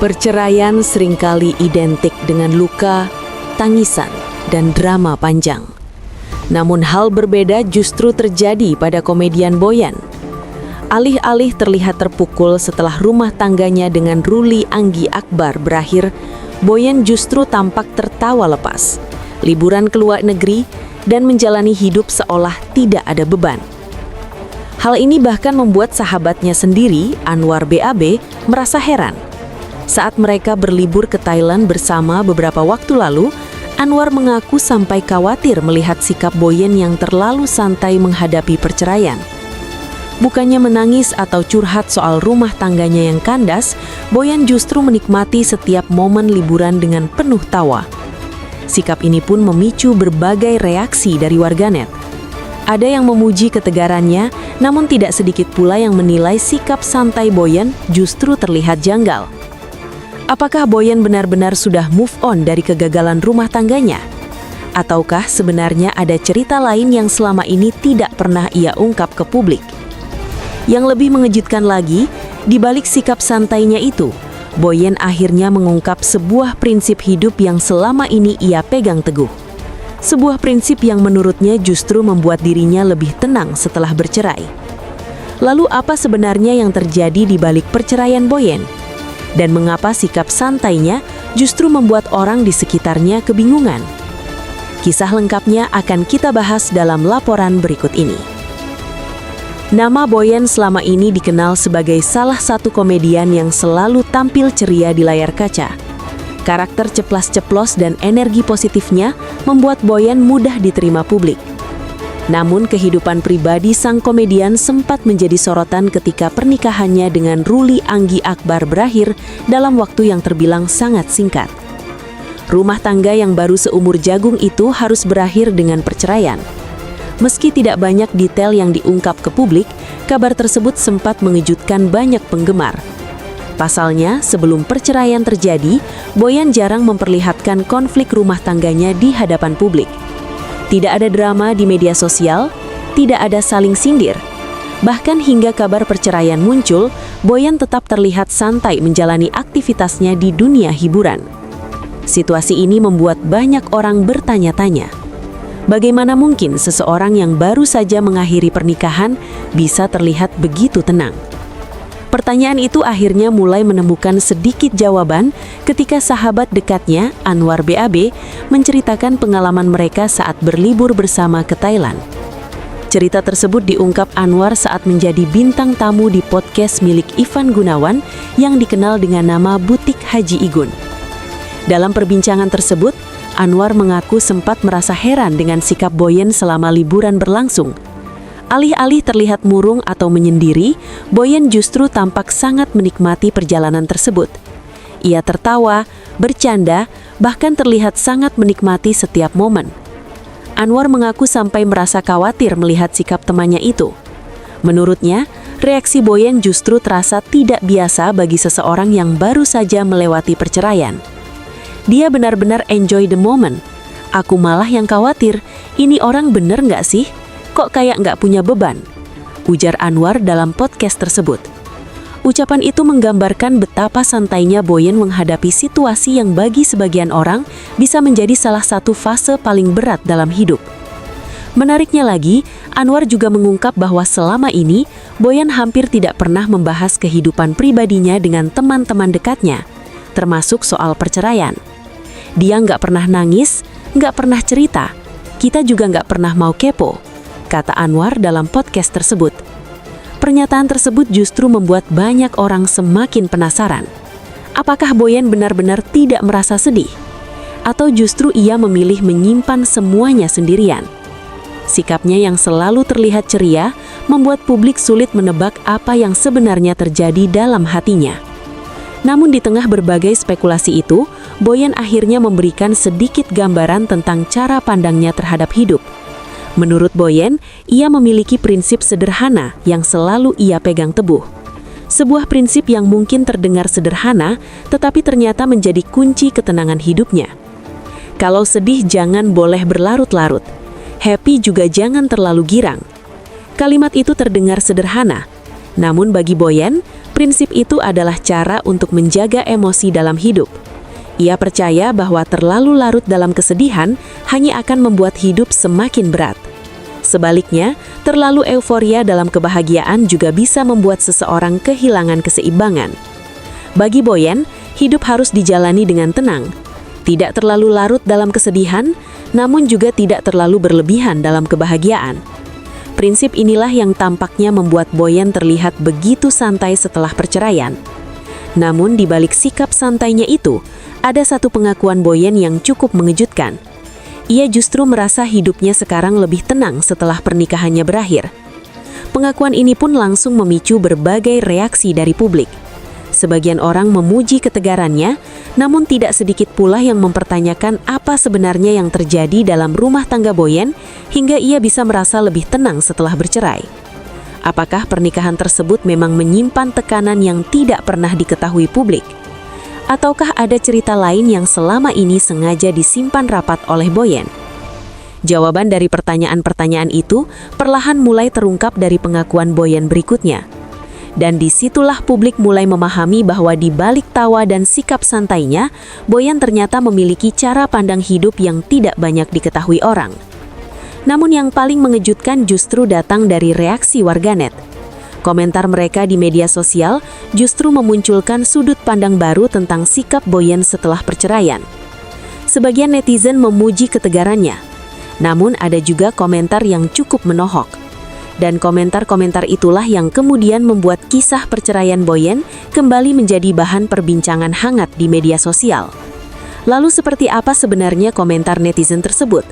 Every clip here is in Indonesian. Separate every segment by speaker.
Speaker 1: Perceraian seringkali identik dengan luka, tangisan, dan drama panjang. Namun hal berbeda justru terjadi pada komedian Boyan. Alih-alih terlihat terpukul setelah rumah tangganya dengan Ruli Anggi Akbar berakhir, Boyan justru tampak tertawa lepas, liburan ke luar negeri, dan menjalani hidup seolah tidak ada beban. Hal ini bahkan membuat sahabatnya sendiri, Anwar BAB, merasa heran. Saat mereka berlibur ke Thailand bersama beberapa waktu lalu, Anwar mengaku sampai khawatir melihat sikap Boyan yang terlalu santai menghadapi perceraian. Bukannya menangis atau curhat soal rumah tangganya yang kandas, Boyan justru menikmati setiap momen liburan dengan penuh tawa. Sikap ini pun memicu berbagai reaksi dari warganet. Ada yang memuji ketegarannya, namun tidak sedikit pula yang menilai sikap santai Boyan justru terlihat janggal. Apakah Boyan benar-benar sudah move on dari kegagalan rumah tangganya? Ataukah sebenarnya ada cerita lain yang selama ini tidak pernah ia ungkap ke publik? Yang lebih mengejutkan lagi, di balik sikap santainya itu, Boyan akhirnya mengungkap sebuah prinsip hidup yang selama ini ia pegang teguh. Sebuah prinsip yang menurutnya justru membuat dirinya lebih tenang setelah bercerai. Lalu apa sebenarnya yang terjadi di balik perceraian Boyan? Dan mengapa sikap santainya justru membuat orang di sekitarnya kebingungan? Kisah lengkapnya akan kita bahas dalam laporan berikut ini. Nama Boyan selama ini dikenal sebagai salah satu komedian yang selalu tampil ceria di layar kaca. Karakter ceplas-ceplos dan energi positifnya membuat Boyan mudah diterima publik. Namun kehidupan pribadi sang komedian sempat menjadi sorotan ketika pernikahannya dengan Ruli Anggi Akbar berakhir dalam waktu yang terbilang sangat singkat. Rumah tangga yang baru seumur jagung itu harus berakhir dengan perceraian. Meski tidak banyak detail yang diungkap ke publik, kabar tersebut sempat mengejutkan banyak penggemar. Pasalnya, sebelum perceraian terjadi, Boyan jarang memperlihatkan konflik rumah tangganya di hadapan publik. Tidak ada drama di media sosial, tidak ada saling sindir. Bahkan hingga kabar perceraian muncul, Boyan tetap terlihat santai menjalani aktivitasnya di dunia hiburan. Situasi ini membuat banyak orang bertanya-tanya, bagaimana mungkin seseorang yang baru saja mengakhiri pernikahan bisa terlihat begitu tenang? Pertanyaan itu akhirnya mulai menemukan sedikit jawaban ketika sahabat dekatnya, Anwar BAB, menceritakan pengalaman mereka saat berlibur bersama ke Thailand. Cerita tersebut diungkap Anwar saat menjadi bintang tamu di podcast milik Ivan Gunawan yang dikenal dengan nama Butik Haji Igun. Dalam perbincangan tersebut, Anwar mengaku sempat merasa heran dengan sikap Boyan selama liburan berlangsung. Alih-alih terlihat murung atau menyendiri, Boyan justru tampak sangat menikmati perjalanan tersebut. Ia tertawa, bercanda, bahkan terlihat sangat menikmati setiap momen. Anwar mengaku sampai merasa khawatir melihat sikap temannya itu. Menurutnya, reaksi Boyan justru terasa tidak biasa bagi seseorang yang baru saja melewati perceraian. Dia benar-benar enjoy the moment. Aku malah yang khawatir, ini orang bener nggak sih? Kok kayak nggak punya beban? Ujar Anwar dalam podcast tersebut. Ucapan itu menggambarkan betapa santainya Boyan menghadapi situasi yang bagi sebagian orang bisa menjadi salah satu fase paling berat dalam hidup. Menariknya lagi, Anwar juga mengungkap bahwa selama ini, Boyan hampir tidak pernah membahas kehidupan pribadinya dengan teman-teman dekatnya, termasuk soal perceraian. Dia nggak pernah nangis, nggak pernah cerita, kita juga nggak pernah mau kepo, kata Anwar dalam podcast tersebut. Pernyataan tersebut justru membuat banyak orang semakin penasaran. Apakah Boyan benar-benar tidak merasa sedih? Atau justru ia memilih menyimpan semuanya sendirian? Sikapnya yang selalu terlihat ceria membuat publik sulit menebak apa yang sebenarnya terjadi dalam hatinya. Namun di tengah berbagai spekulasi itu, Boyan akhirnya memberikan sedikit gambaran tentang cara pandangnya terhadap hidup. Menurut Boyan, ia memiliki prinsip sederhana yang selalu ia pegang teguh. Sebuah prinsip yang mungkin terdengar sederhana, tetapi ternyata menjadi kunci ketenangan hidupnya. Kalau sedih jangan boleh berlarut-larut. Happy juga jangan terlalu girang. Kalimat itu terdengar sederhana. Namun bagi Boyan, Prinsip itu adalah cara untuk menjaga emosi dalam hidup. Ia percaya bahwa terlalu larut dalam kesedihan hanya akan membuat hidup semakin berat. Sebaliknya, terlalu euforia dalam kebahagiaan juga bisa membuat seseorang kehilangan keseimbangan. Bagi Boyen, hidup harus dijalani dengan tenang. Tidak terlalu larut dalam kesedihan, namun juga tidak terlalu berlebihan dalam kebahagiaan. Prinsip inilah yang tampaknya membuat Boyen terlihat begitu santai setelah perceraian. Namun di balik sikap santainya itu, ada satu pengakuan Boyen yang cukup mengejutkan. Ia justru merasa hidupnya sekarang lebih tenang setelah pernikahannya berakhir. Pengakuan ini pun langsung memicu berbagai reaksi dari publik. Sebagian orang memuji ketegarannya, namun tidak sedikit pula yang mempertanyakan apa sebenarnya yang terjadi dalam rumah tangga Boyen hingga ia bisa merasa lebih tenang setelah bercerai. Apakah pernikahan tersebut memang menyimpan tekanan yang tidak pernah diketahui publik? Ataukah ada cerita lain yang selama ini sengaja disimpan rapat oleh Boyen? Jawaban dari pertanyaan-pertanyaan itu perlahan mulai terungkap dari pengakuan Boyen berikutnya. Dan disitulah publik mulai memahami bahwa di balik tawa dan sikap santainya, Boyen ternyata memiliki cara pandang hidup yang tidak banyak diketahui orang. Namun yang paling mengejutkan justru datang dari reaksi warganet. Komentar mereka di media sosial justru memunculkan sudut pandang baru tentang sikap Boyen setelah perceraian. Sebagian netizen memuji ketegarannya, namun ada juga komentar yang cukup menohok. Dan komentar-komentar itulah yang kemudian membuat kisah perceraian Boyen kembali menjadi bahan perbincangan hangat di media sosial. Lalu seperti apa sebenarnya komentar netizen tersebut?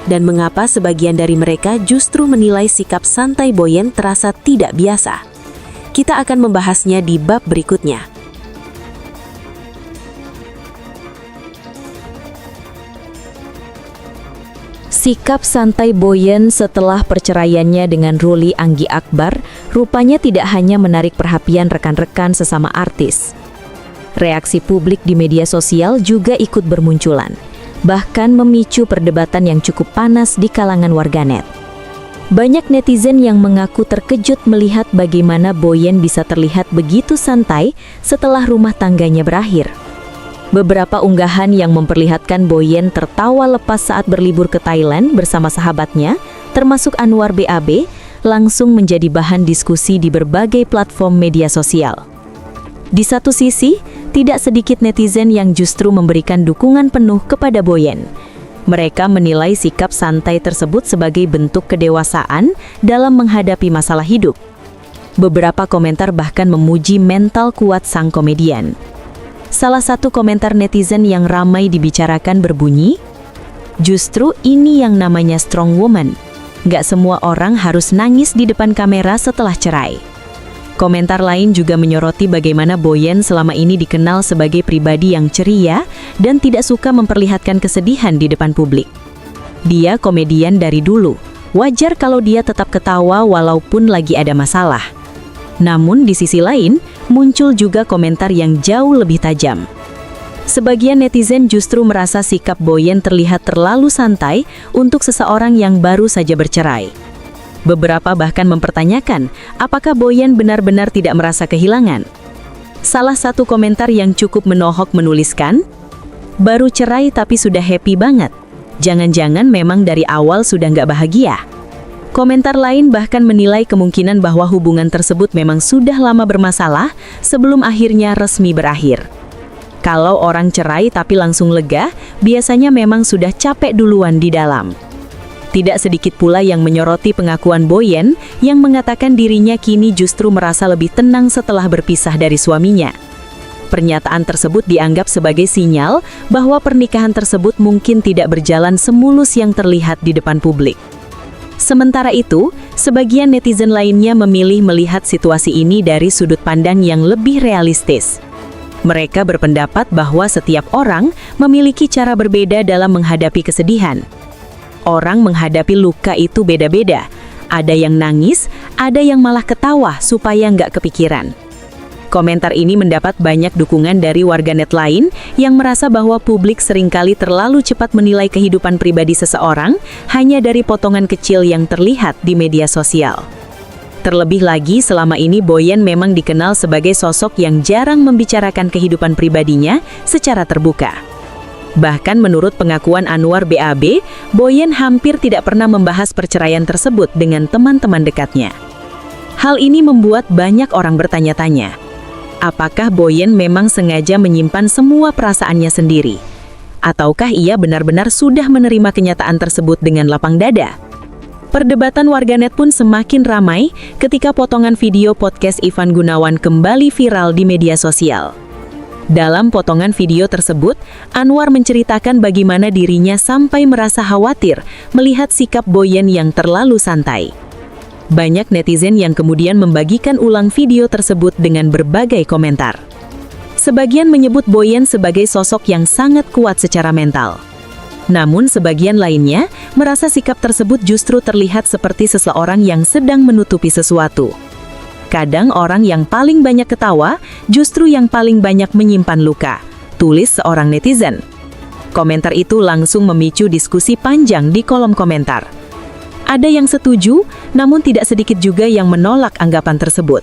Speaker 1: Dan mengapa sebagian dari mereka justru menilai sikap santai Boyen terasa tidak biasa? Kita akan membahasnya di bab berikutnya. Sikap santai Boyen setelah perceraiannya dengan Ruli Anggi Akbar rupanya tidak hanya menarik perhatian rekan-rekan sesama artis. Reaksi publik di media sosial juga ikut bermunculan, bahkan memicu perdebatan yang cukup panas di kalangan warganet. Banyak netizen yang mengaku terkejut melihat bagaimana Boyen bisa terlihat begitu santai setelah rumah tangganya berakhir. Beberapa unggahan yang memperlihatkan Boyen tertawa lepas saat berlibur ke Thailand bersama sahabatnya, termasuk Anwar BAB, langsung menjadi bahan diskusi di berbagai platform media sosial. Di satu sisi, tidak sedikit netizen yang justru memberikan dukungan penuh kepada Boyen. Mereka menilai sikap santai tersebut sebagai bentuk kedewasaan dalam menghadapi masalah hidup. Beberapa komentar bahkan memuji mental kuat sang komedian. Salah satu komentar netizen yang ramai dibicarakan berbunyi, "Justru ini yang namanya strong woman. Gak semua orang harus nangis di depan kamera setelah cerai." Komentar lain juga menyoroti bagaimana Boyen selama ini dikenal sebagai pribadi yang ceria dan tidak suka memperlihatkan kesedihan di depan publik. Dia komedian dari dulu, wajar kalau dia tetap ketawa walaupun lagi ada masalah. Namun di sisi lain, muncul juga komentar yang jauh lebih tajam. Sebagian netizen justru merasa sikap Boyen terlihat terlalu santai untuk seseorang yang baru saja bercerai. Beberapa bahkan mempertanyakan, apakah Boyen benar-benar tidak merasa kehilangan? Salah satu komentar yang cukup menohok menuliskan, "Baru cerai tapi sudah happy banget. Jangan-jangan memang dari awal sudah nggak bahagia." Komentar lain bahkan menilai kemungkinan bahwa hubungan tersebut memang sudah lama bermasalah sebelum akhirnya resmi berakhir. Kalau orang cerai tapi langsung lega, biasanya memang sudah capek duluan di dalam. Tidak sedikit pula yang menyoroti pengakuan Boyen yang mengatakan dirinya kini justru merasa lebih tenang setelah berpisah dari suaminya. Pernyataan tersebut dianggap sebagai sinyal bahwa pernikahan tersebut mungkin tidak berjalan semulus yang terlihat di depan publik. Sementara itu, sebagian netizen lainnya memilih melihat situasi ini dari sudut pandang yang lebih realistis. Mereka berpendapat bahwa setiap orang memiliki cara berbeda dalam menghadapi kesedihan. Orang menghadapi luka itu beda-beda. Ada yang nangis, ada yang malah ketawa supaya nggak kepikiran. Komentar ini mendapat banyak dukungan dari warganet lain yang merasa bahwa publik seringkali terlalu cepat menilai kehidupan pribadi seseorang hanya dari potongan kecil yang terlihat di media sosial.
Speaker 2: Terlebih lagi, selama ini Boyen memang dikenal sebagai sosok yang jarang membicarakan kehidupan pribadinya secara terbuka. Bahkan menurut pengakuan Anwar BAB, Boyen hampir tidak pernah membahas perceraian tersebut dengan teman-teman dekatnya. Hal ini membuat banyak orang bertanya-tanya, apakah Boyen memang sengaja menyimpan semua perasaannya sendiri? Ataukah ia benar-benar sudah menerima kenyataan tersebut dengan lapang dada? Perdebatan warganet pun semakin ramai ketika potongan video podcast Ivan Gunawan kembali viral di media sosial. Dalam potongan video tersebut, Anwar menceritakan bagaimana dirinya sampai merasa khawatir melihat sikap Boyen yang terlalu santai. Banyak netizen yang kemudian membagikan ulang video tersebut dengan berbagai komentar. Sebagian menyebut Boyen sebagai sosok yang sangat kuat secara mental. Namun sebagian lainnya merasa sikap tersebut justru terlihat seperti seseorang yang sedang menutupi sesuatu. Kadang orang yang paling banyak ketawa justru yang paling banyak menyimpan luka, tulis seorang netizen. Komentar itu langsung memicu diskusi panjang di kolom komentar. Ada yang setuju, namun tidak sedikit juga yang menolak anggapan tersebut.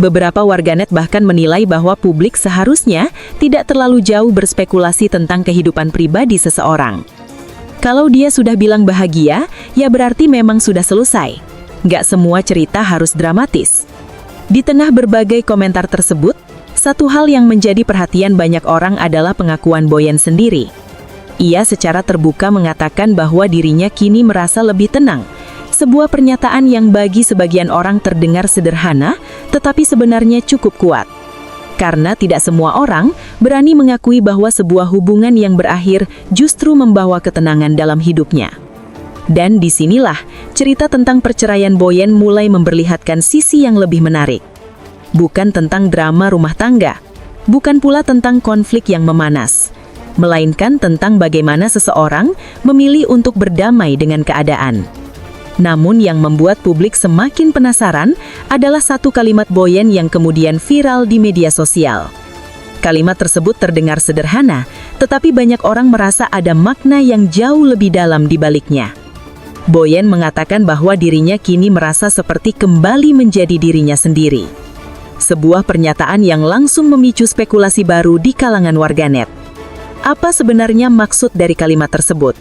Speaker 2: Beberapa warganet bahkan menilai bahwa publik seharusnya tidak terlalu jauh berspekulasi tentang kehidupan pribadi seseorang. Kalau dia sudah bilang bahagia, ya berarti memang sudah selesai. Nggak semua cerita harus dramatis. Di tengah berbagai komentar tersebut, satu hal yang menjadi perhatian banyak orang adalah pengakuan Boyen sendiri. Ia secara terbuka mengatakan bahwa dirinya kini merasa lebih tenang. Sebuah pernyataan yang bagi sebagian orang terdengar sederhana, tetapi sebenarnya cukup kuat. Karena tidak semua orang berani mengakui bahwa sebuah hubungan yang berakhir justru membawa ketenangan dalam hidupnya. Dan disinilah cerita tentang perceraian Boyen mulai memperlihatkan sisi yang lebih menarik. Bukan tentang drama rumah tangga, bukan pula tentang konflik yang memanas, melainkan tentang bagaimana seseorang memilih untuk berdamai dengan keadaan. Namun yang membuat publik semakin penasaran adalah satu kalimat Boyen yang kemudian viral di media sosial. Kalimat tersebut terdengar sederhana, tetapi banyak orang merasa ada makna yang jauh lebih dalam di baliknya. Boyen mengatakan bahwa dirinya kini merasa seperti kembali menjadi dirinya sendiri. Sebuah pernyataan yang langsung memicu spekulasi baru di kalangan warganet. Apa sebenarnya maksud dari kalimat tersebut?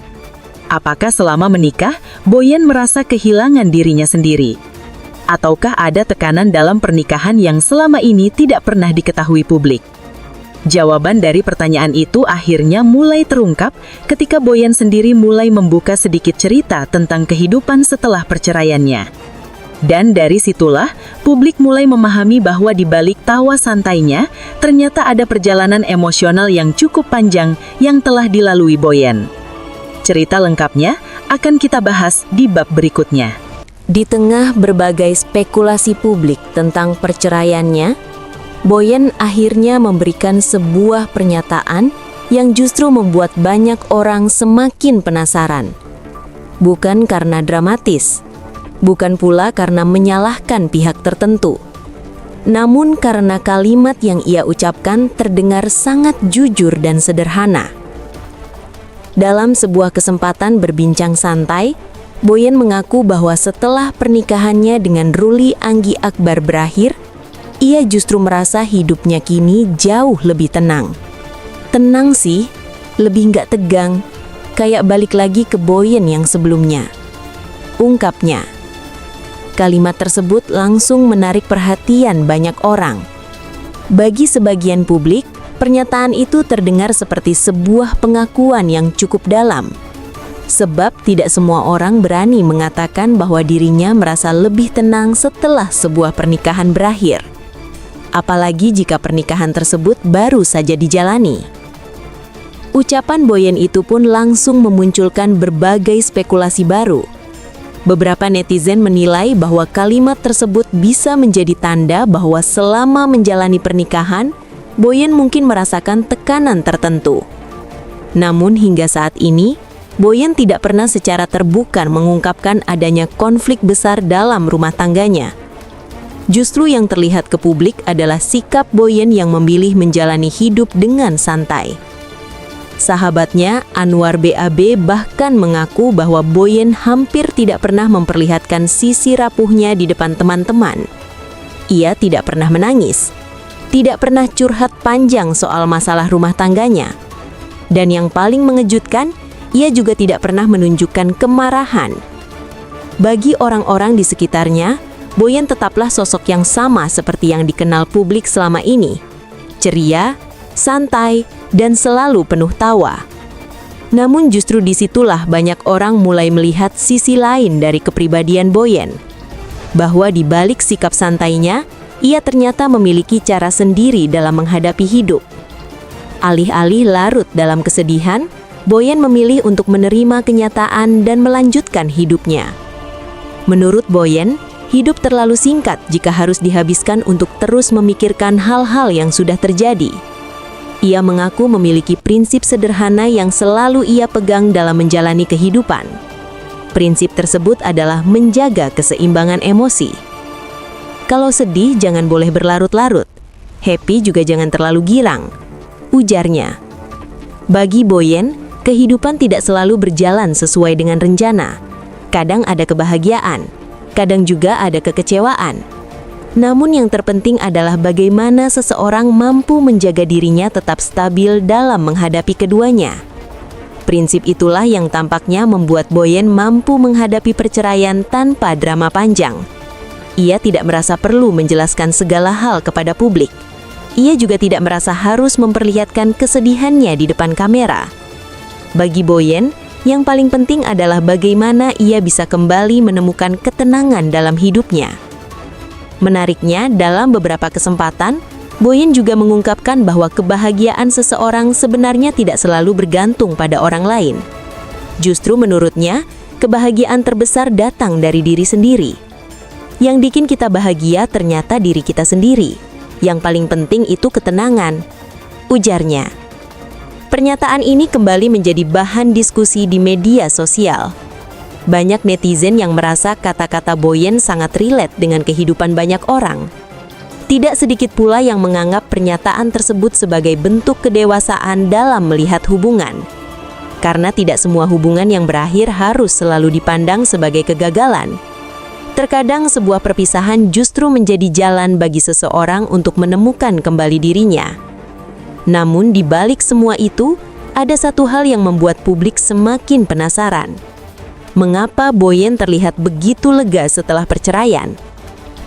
Speaker 2: Apakah selama menikah, Boyen merasa kehilangan dirinya sendiri? Ataukah ada tekanan dalam pernikahan yang selama ini tidak pernah diketahui publik? Jawaban dari pertanyaan itu akhirnya mulai terungkap ketika Boyen sendiri mulai membuka sedikit cerita tentang kehidupan setelah perceraiannya. Dan dari situlah, publik mulai memahami bahwa di balik tawa santainya, ternyata ada perjalanan emosional yang cukup panjang yang telah dilalui Boyen. Cerita lengkapnya akan kita bahas di bab berikutnya.
Speaker 1: Di tengah berbagai spekulasi publik tentang perceraiannya, Boyen akhirnya memberikan sebuah pernyataan yang justru membuat banyak orang semakin penasaran. Bukan karena dramatis, bukan pula karena menyalahkan pihak tertentu, namun karena kalimat yang ia ucapkan terdengar sangat jujur dan sederhana. Dalam sebuah kesempatan berbincang santai, Boyen mengaku bahwa setelah pernikahannya dengan Ruli Anggi Akbar berakhir, ia justru merasa hidupnya kini jauh lebih tenang. Tenang sih, lebih nggak tegang, kayak balik lagi ke Boyen yang sebelumnya, ungkapnya. Kalimat tersebut langsung menarik perhatian banyak orang. Bagi sebagian publik, pernyataan itu terdengar seperti sebuah pengakuan yang cukup dalam. Sebab tidak semua orang berani mengatakan bahwa dirinya merasa lebih tenang setelah sebuah pernikahan berakhir. Apalagi jika pernikahan tersebut baru saja dijalani. Ucapan Boyen itu pun langsung memunculkan berbagai spekulasi baru. Beberapa netizen menilai bahwa kalimat tersebut bisa menjadi tanda bahwa selama menjalani pernikahan, Boyen mungkin merasakan tekanan tertentu. Namun hingga saat ini, Boyen tidak pernah secara terbuka mengungkapkan adanya konflik besar dalam rumah tangganya. Justru yang terlihat ke publik adalah sikap Boyen yang memilih menjalani hidup dengan santai. Sahabatnya, Anwar BAB, bahkan mengaku bahwa Boyen hampir tidak pernah memperlihatkan sisi rapuhnya di depan teman-teman. Ia tidak pernah menangis, tidak pernah curhat panjang soal masalah rumah tangganya. Dan yang paling mengejutkan, ia juga tidak pernah menunjukkan kemarahan. Bagi orang-orang di sekitarnya, Boyen tetaplah sosok yang sama seperti yang dikenal publik selama ini. Ceria, santai, dan selalu penuh tawa. Namun justru disitulah banyak orang mulai melihat sisi lain dari kepribadian Boyen. Bahwa di balik sikap santainya, ia ternyata memiliki cara sendiri dalam menghadapi hidup. Alih-alih larut dalam kesedihan, Boyen memilih untuk menerima kenyataan dan melanjutkan hidupnya. Menurut Boyen, hidup terlalu singkat jika harus dihabiskan untuk terus memikirkan hal-hal yang sudah terjadi. Ia mengaku memiliki prinsip sederhana yang selalu ia pegang dalam menjalani kehidupan. Prinsip tersebut adalah menjaga keseimbangan emosi. Kalau sedih, jangan boleh berlarut-larut. Happy juga jangan terlalu girang, ujarnya. Bagi Boyen, kehidupan tidak selalu berjalan sesuai dengan rencana. Kadang ada kebahagiaan, kadang juga ada kekecewaan. Namun yang terpenting adalah bagaimana seseorang mampu menjaga dirinya tetap stabil dalam menghadapi keduanya. Prinsip itulah yang tampaknya membuat Boyen mampu menghadapi perceraian tanpa drama panjang. Ia tidak merasa perlu menjelaskan segala hal kepada publik. Ia juga tidak merasa harus memperlihatkan kesedihannya di depan kamera. Bagi Boyen, yang paling penting adalah bagaimana ia bisa kembali menemukan ketenangan dalam hidupnya. Menariknya, dalam beberapa kesempatan, Boyen juga mengungkapkan bahwa kebahagiaan seseorang sebenarnya tidak selalu bergantung pada orang lain. Justru menurutnya, kebahagiaan terbesar datang dari diri sendiri. Yang bikin kita bahagia ternyata diri kita sendiri. Yang paling penting itu ketenangan, ujarnya. Pernyataan ini kembali menjadi bahan diskusi di media sosial. Banyak netizen yang merasa kata-kata Boyen sangat relate dengan kehidupan banyak orang. Tidak sedikit pula yang menganggap pernyataan tersebut sebagai bentuk kedewasaan dalam melihat hubungan. Karena tidak semua hubungan yang berakhir harus selalu dipandang sebagai kegagalan. Terkadang sebuah perpisahan justru menjadi jalan bagi seseorang untuk menemukan kembali dirinya. Namun di balik semua itu, ada satu hal yang membuat publik semakin penasaran. Mengapa Boyen terlihat begitu lega setelah perceraian?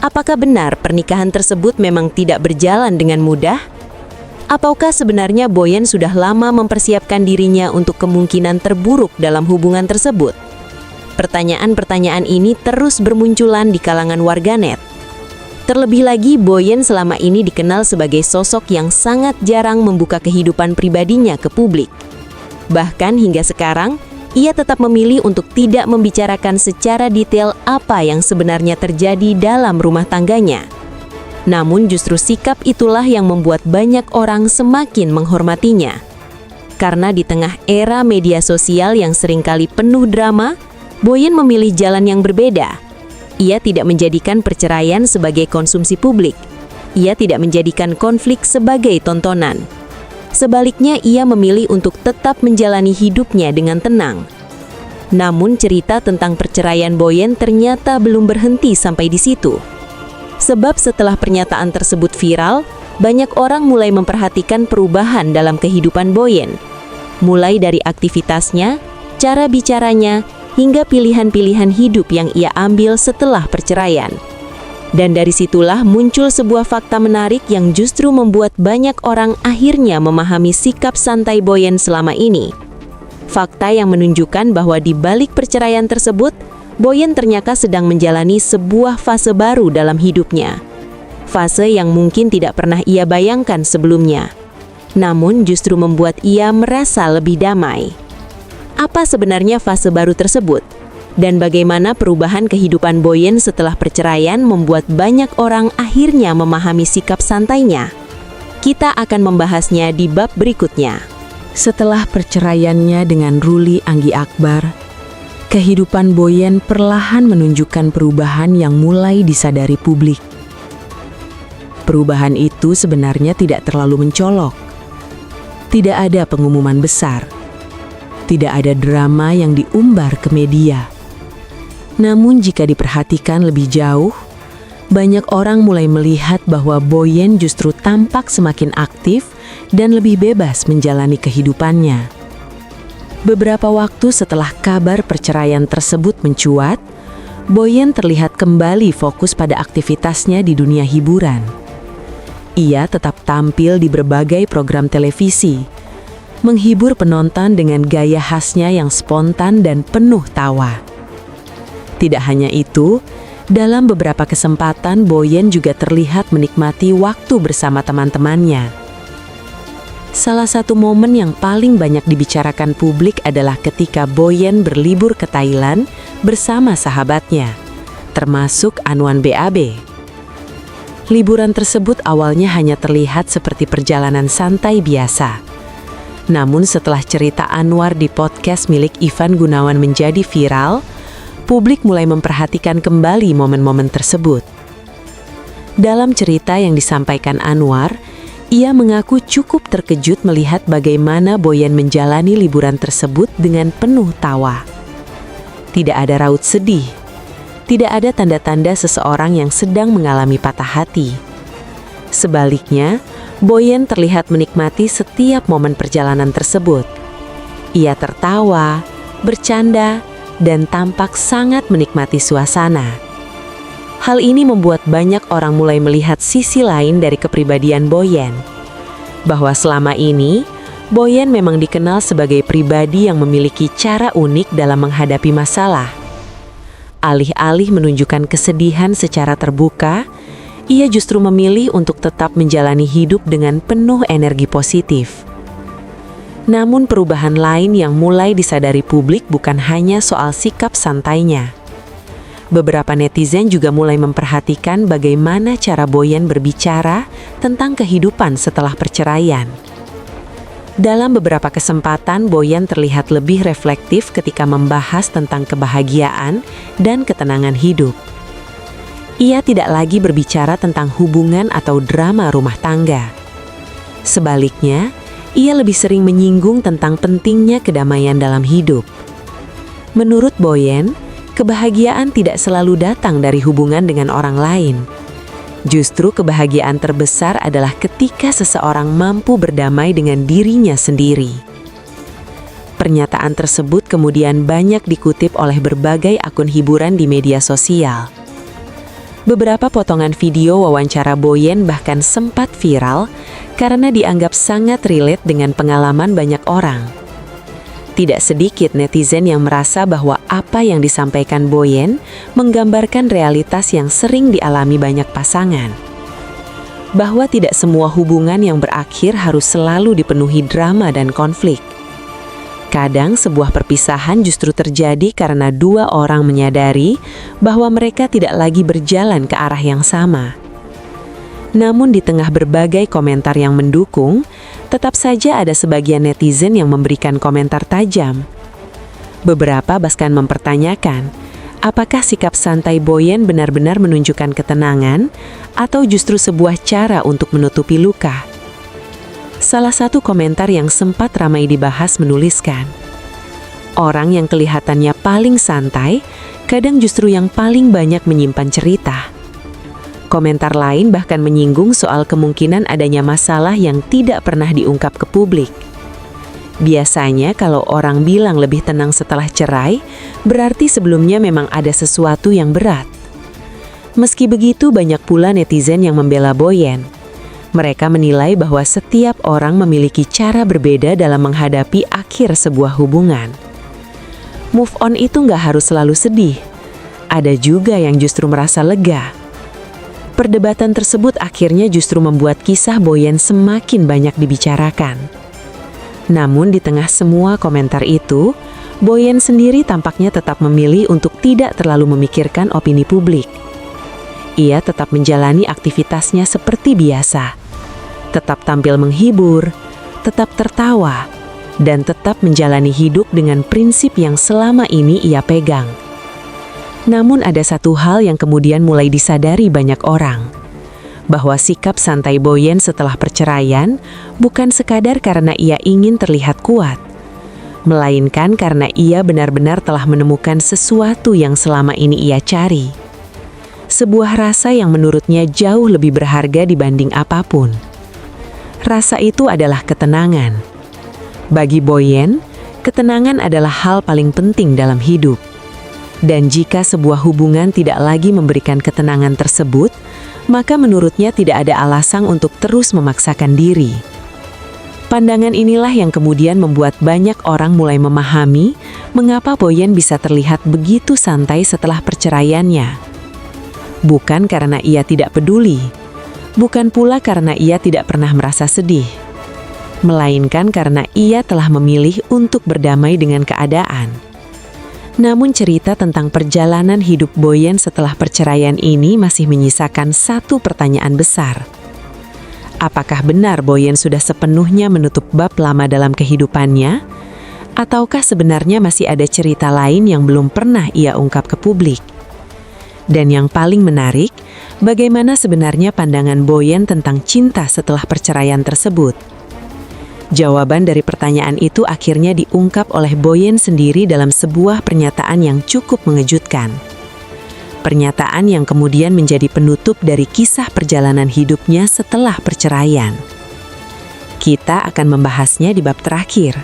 Speaker 1: Apakah benar pernikahan tersebut memang tidak berjalan dengan mudah? Ataukah sebenarnya Boyen sudah lama mempersiapkan dirinya untuk kemungkinan terburuk dalam hubungan tersebut? Pertanyaan-pertanyaan ini terus bermunculan di kalangan warganet. Terlebih lagi, Boyen selama ini dikenal sebagai sosok yang sangat jarang membuka kehidupan pribadinya ke publik. Bahkan hingga sekarang, ia tetap memilih untuk tidak membicarakan secara detail apa yang sebenarnya terjadi dalam rumah tangganya. Namun justru sikap itulah yang membuat banyak orang semakin menghormatinya. Karena di tengah era media sosial yang seringkali penuh drama, Boyen memilih jalan yang berbeda. Ia tidak menjadikan perceraian sebagai konsumsi publik. Ia tidak menjadikan konflik sebagai tontonan. Sebaliknya, ia memilih untuk tetap menjalani hidupnya dengan tenang. Namun cerita tentang perceraian Boyen ternyata belum berhenti sampai di situ. Sebab setelah pernyataan tersebut viral, banyak orang mulai memperhatikan perubahan dalam kehidupan Boyen. Mulai dari aktivitasnya, cara bicaranya, hingga pilihan-pilihan hidup yang ia ambil setelah perceraian. Dan dari situlah muncul sebuah fakta menarik yang justru membuat banyak orang akhirnya memahami sikap santai Boyen selama ini. Fakta yang menunjukkan bahwa di balik perceraian tersebut, Boyen ternyata sedang menjalani sebuah fase baru dalam hidupnya. Fase yang mungkin tidak pernah ia bayangkan sebelumnya. Namun justru membuat ia merasa lebih damai. Apa sebenarnya fase baru tersebut? Dan bagaimana perubahan kehidupan Boyen setelah perceraian membuat banyak orang akhirnya memahami sikap santainya? Kita akan membahasnya di bab berikutnya.
Speaker 3: Setelah perceraiannya dengan Ruli Anggi Akbar, kehidupan Boyen perlahan menunjukkan perubahan yang mulai disadari publik. Perubahan itu sebenarnya tidak terlalu mencolok. Tidak ada pengumuman besar. Tidak ada drama yang diumbar ke media. Namun jika diperhatikan lebih jauh, banyak orang mulai melihat bahwa Boyen justru tampak semakin aktif dan lebih bebas menjalani kehidupannya. Beberapa waktu setelah kabar perceraian tersebut mencuat, Boyen terlihat kembali fokus pada aktivitasnya di dunia hiburan. Ia tetap tampil di berbagai program televisi, menghibur penonton dengan gaya khasnya yang spontan dan penuh tawa. Tidak hanya itu, dalam beberapa kesempatan Boyen juga terlihat menikmati waktu bersama teman-temannya. Salah satu momen yang paling banyak dibicarakan publik adalah ketika Boyen berlibur ke Thailand bersama sahabatnya, termasuk Anwan BAB. Liburan tersebut awalnya hanya terlihat seperti perjalanan santai biasa. Namun setelah cerita Anwar di podcast milik Ivan Gunawan menjadi viral, publik mulai memperhatikan kembali momen-momen tersebut. Dalam cerita yang disampaikan Anwar, ia mengaku cukup terkejut melihat bagaimana Boyen menjalani liburan tersebut dengan penuh tawa. Tidak ada raut sedih, tidak ada tanda-tanda seseorang yang sedang mengalami patah hati. Sebaliknya, Boyen terlihat menikmati setiap momen perjalanan tersebut. Ia tertawa, bercanda, dan tampak sangat menikmati suasana. Hal ini membuat banyak orang mulai melihat sisi lain dari kepribadian Boyen. Bahwa selama ini, Boyen memang dikenal sebagai pribadi yang memiliki cara unik dalam menghadapi masalah. Alih-alih menunjukkan kesedihan secara terbuka, ia justru memilih untuk tetap menjalani hidup dengan penuh energi positif. Namun perubahan lain yang mulai disadari publik bukan hanya soal sikap santainya. Beberapa netizen juga mulai memperhatikan bagaimana cara Boyen berbicara tentang kehidupan setelah perceraian. Dalam beberapa kesempatan, Boyen terlihat lebih reflektif ketika membahas tentang kebahagiaan dan ketenangan hidup. Ia tidak lagi berbicara tentang hubungan atau drama rumah tangga. Sebaliknya, ia lebih sering menyinggung tentang pentingnya kedamaian dalam hidup. Menurut Boyen, kebahagiaan tidak selalu datang dari hubungan dengan orang lain. Justru kebahagiaan terbesar adalah ketika seseorang mampu berdamai dengan dirinya sendiri. Pernyataan tersebut kemudian banyak dikutip oleh berbagai akun hiburan di media sosial. Beberapa potongan video wawancara Boyen bahkan sempat viral karena dianggap sangat relate dengan pengalaman banyak orang. Tidak sedikit netizen yang merasa bahwa apa yang disampaikan Boyen menggambarkan realitas yang sering dialami banyak pasangan. Bahwa tidak semua hubungan yang berakhir harus selalu dipenuhi drama dan konflik. Kadang sebuah perpisahan justru terjadi karena dua orang menyadari bahwa mereka tidak lagi berjalan ke arah yang sama. Namun di tengah berbagai komentar yang mendukung, tetap saja ada sebagian netizen yang memberikan komentar tajam. Beberapa bahkan mempertanyakan, apakah sikap santai Boyen benar-benar menunjukkan ketenangan atau justru sebuah cara untuk menutupi luka? Salah satu komentar yang sempat ramai dibahas menuliskan, orang yang kelihatannya paling santai, kadang justru yang paling banyak menyimpan cerita. Komentar lain bahkan menyinggung soal kemungkinan adanya masalah yang tidak pernah diungkap ke publik. Biasanya kalau orang bilang lebih tenang setelah cerai, berarti sebelumnya memang ada sesuatu yang berat. Meski begitu, banyak pula netizen yang membela Boyen. Mereka menilai bahwa setiap orang memiliki cara berbeda dalam menghadapi akhir sebuah hubungan. Move on itu nggak harus selalu sedih. Ada juga yang justru merasa lega. Perdebatan tersebut akhirnya justru membuat kisah Boyen semakin banyak dibicarakan. Namun di tengah semua komentar itu, Boyen sendiri tampaknya tetap memilih untuk tidak terlalu memikirkan opini publik. Ia tetap menjalani aktivitasnya seperti biasa, tetap tampil menghibur, tetap tertawa, dan tetap menjalani hidup dengan prinsip yang selama ini ia pegang. Namun ada satu hal yang kemudian mulai disadari banyak orang, bahwa sikap santai Boyen setelah perceraian bukan sekadar karena ia ingin terlihat kuat, melainkan karena ia benar-benar telah menemukan sesuatu yang selama ini ia cari. Sebuah rasa yang menurutnya jauh lebih berharga dibanding apapun. Rasa itu adalah ketenangan. Bagi Boyen, ketenangan adalah hal paling penting dalam hidup. Dan jika sebuah hubungan tidak lagi memberikan ketenangan tersebut, maka menurutnya tidak ada alasan untuk terus memaksakan diri. Pandangan inilah yang kemudian membuat banyak orang mulai memahami mengapa Boyen bisa terlihat begitu santai setelah perceraiannya. Bukan karena ia tidak peduli, bukan pula karena ia tidak pernah merasa sedih, melainkan karena ia telah memilih untuk berdamai dengan keadaan. Namun cerita tentang perjalanan hidup Boyen setelah perceraian ini masih menyisakan satu pertanyaan besar. Apakah benar Boyen sudah sepenuhnya menutup bab lama dalam kehidupannya? Ataukah sebenarnya masih ada cerita lain yang belum pernah ia ungkap ke publik? Dan yang paling menarik, bagaimana sebenarnya pandangan Boyen tentang cinta setelah perceraian tersebut? Jawaban dari pertanyaan itu akhirnya diungkap oleh Boyen sendiri dalam sebuah pernyataan yang cukup mengejutkan. Pernyataan yang kemudian menjadi penutup dari kisah perjalanan hidupnya setelah perceraian. Kita akan membahasnya di bab terakhir.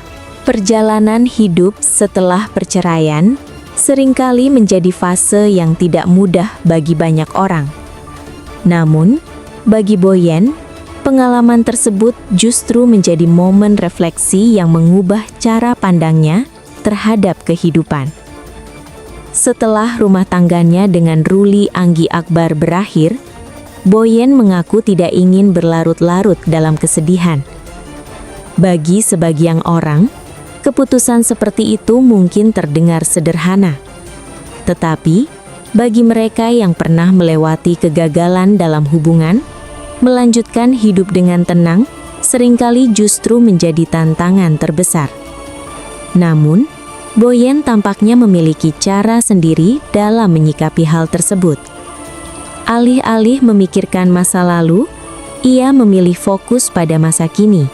Speaker 1: Perjalanan hidup setelah perceraian seringkali menjadi fase yang tidak mudah bagi banyak orang. Namun, bagi Boyen, pengalaman tersebut justru menjadi momen refleksi yang mengubah cara pandangnya terhadap kehidupan. Setelah rumah tangganya dengan Ruli Anggi Akbar berakhir, Boyen mengaku tidak ingin berlarut-larut dalam kesedihan. Bagi sebagian orang, keputusan seperti itu mungkin terdengar sederhana. Tetapi, bagi mereka yang pernah melewati kegagalan dalam hubungan, melanjutkan hidup dengan tenang seringkali justru menjadi tantangan terbesar. Namun, Boyen tampaknya memiliki cara sendiri dalam menyikapi hal tersebut. Alih-alih memikirkan masa lalu, ia memilih fokus pada masa kini.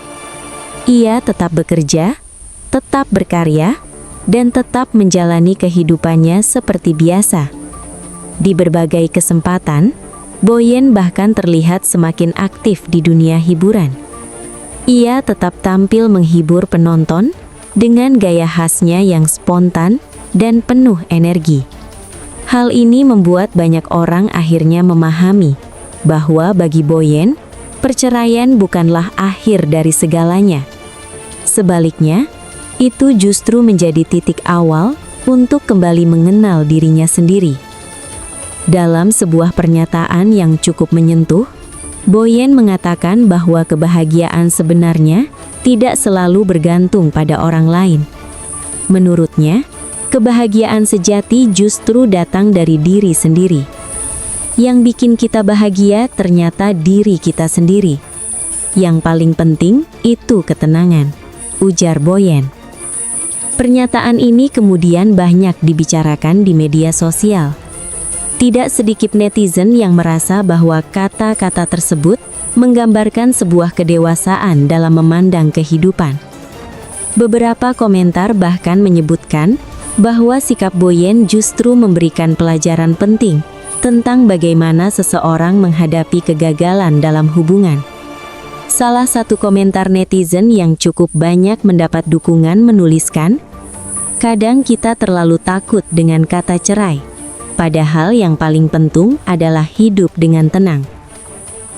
Speaker 1: Ia tetap bekerja, tetap berkarya, dan tetap menjalani kehidupannya seperti biasa. Di berbagai kesempatan, Boyen bahkan terlihat semakin aktif di dunia hiburan. Ia tetap tampil menghibur penonton dengan gaya khasnya yang spontan dan penuh energi. Hal ini membuat banyak orang akhirnya memahami bahwa bagi Boyen, perceraian bukanlah akhir dari segalanya. Sebaliknya, itu justru menjadi titik awal untuk kembali mengenal dirinya sendiri. Dalam sebuah pernyataan yang cukup menyentuh, Boyen mengatakan bahwa kebahagiaan sebenarnya tidak selalu bergantung pada orang lain. Menurutnya, kebahagiaan sejati justru datang dari diri sendiri. Yang bikin kita bahagia ternyata diri kita sendiri. Yang paling penting itu ketenangan, ujar Boyen. Pernyataan ini kemudian banyak dibicarakan di media sosial. Tidak sedikit netizen yang merasa bahwa kata-kata tersebut menggambarkan sebuah kedewasaan dalam memandang kehidupan. Beberapa komentar bahkan menyebutkan bahwa sikap Boyen justru memberikan pelajaran penting tentang bagaimana seseorang menghadapi kegagalan dalam hubungan. Salah satu komentar netizen yang cukup banyak mendapat dukungan menuliskan, "Kadang kita terlalu takut dengan kata cerai. Padahal yang paling penting adalah hidup dengan tenang."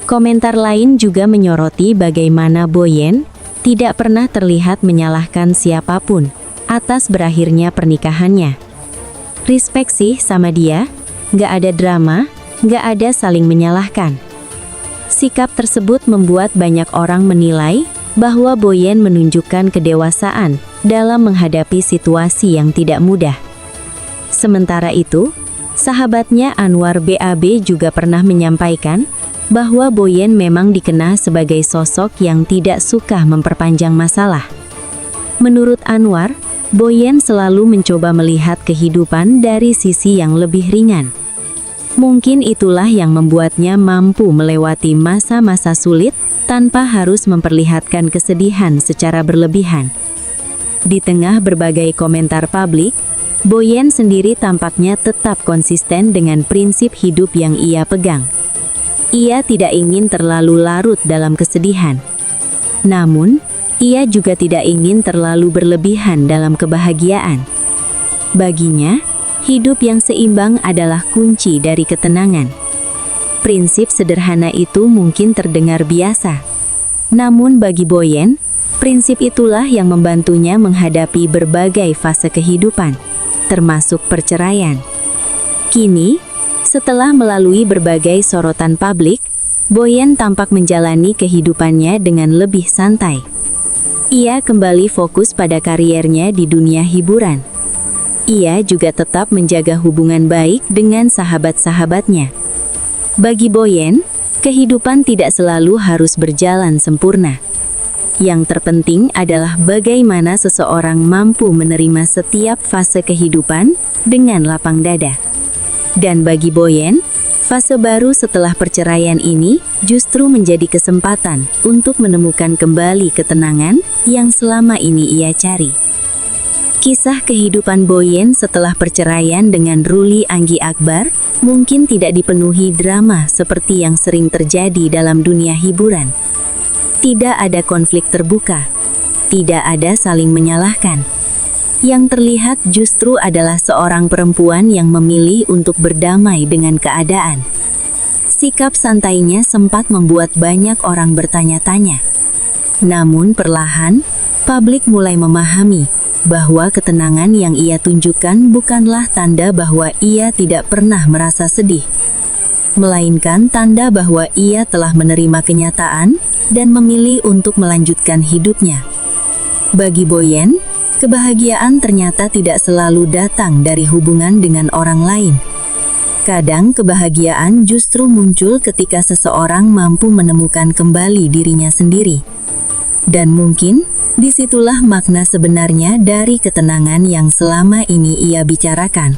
Speaker 1: Komentar lain juga menyoroti bagaimana Boyen tidak pernah terlihat menyalahkan siapapun atas berakhirnya pernikahannya. Respect sih sama dia, nggak ada drama, nggak ada saling menyalahkan. Sikap tersebut membuat banyak orang menilai bahwa Boyen menunjukkan kedewasaan dalam menghadapi situasi yang tidak mudah. Sementara itu, sahabatnya Anwar BAB juga pernah menyampaikan bahwa Boyen memang dikenal sebagai sosok yang tidak suka memperpanjang masalah. Menurut Anwar, Boyen selalu mencoba melihat kehidupan dari sisi yang lebih ringan.
Speaker 4: Mungkin itulah yang membuatnya mampu melewati masa-masa sulit tanpa harus memperlihatkan kesedihan secara berlebihan. Di tengah berbagai komentar publik, Boyen sendiri tampaknya tetap konsisten dengan prinsip hidup yang ia pegang. Ia tidak ingin terlalu larut dalam kesedihan. Namun, ia juga tidak ingin terlalu berlebihan dalam kebahagiaan. Baginya, hidup yang seimbang adalah kunci dari ketenangan. Prinsip sederhana itu mungkin terdengar biasa. Namun bagi Boyen, prinsip itulah yang membantunya menghadapi berbagai fase kehidupan, termasuk perceraian. Kini, setelah melalui berbagai sorotan publik, Boyen tampak menjalani kehidupannya dengan lebih santai. Ia kembali fokus pada kariernya di dunia hiburan. Ia juga tetap menjaga hubungan baik dengan sahabat-sahabatnya. Bagi Boyen, kehidupan tidak selalu harus berjalan sempurna. Yang terpenting adalah bagaimana seseorang mampu menerima setiap fase kehidupan dengan lapang dada. Dan bagi Boyen, fase baru setelah perceraian ini justru menjadi kesempatan untuk menemukan kembali ketenangan yang selama ini ia cari. Kisah kehidupan Boyen setelah perceraian dengan Ruli Anggi Akbar mungkin tidak dipenuhi drama seperti yang sering terjadi dalam dunia hiburan. Tidak ada konflik terbuka, tidak ada saling menyalahkan. Yang terlihat justru adalah seorang perempuan yang memilih untuk berdamai dengan keadaan. Sikap santainya sempat membuat banyak orang bertanya-tanya. Namun perlahan, publik mulai memahami bahwa ketenangan yang ia tunjukkan bukanlah tanda bahwa ia tidak pernah merasa sedih, melainkan tanda bahwa ia telah menerima kenyataan dan memilih untuk melanjutkan hidupnya. Bagi Boyen, kebahagiaan ternyata tidak selalu datang dari hubungan dengan orang lain. Kadang kebahagiaan justru muncul ketika seseorang mampu menemukan kembali dirinya sendiri. Dan mungkin disitulah makna sebenarnya dari ketenangan yang selama ini ia bicarakan.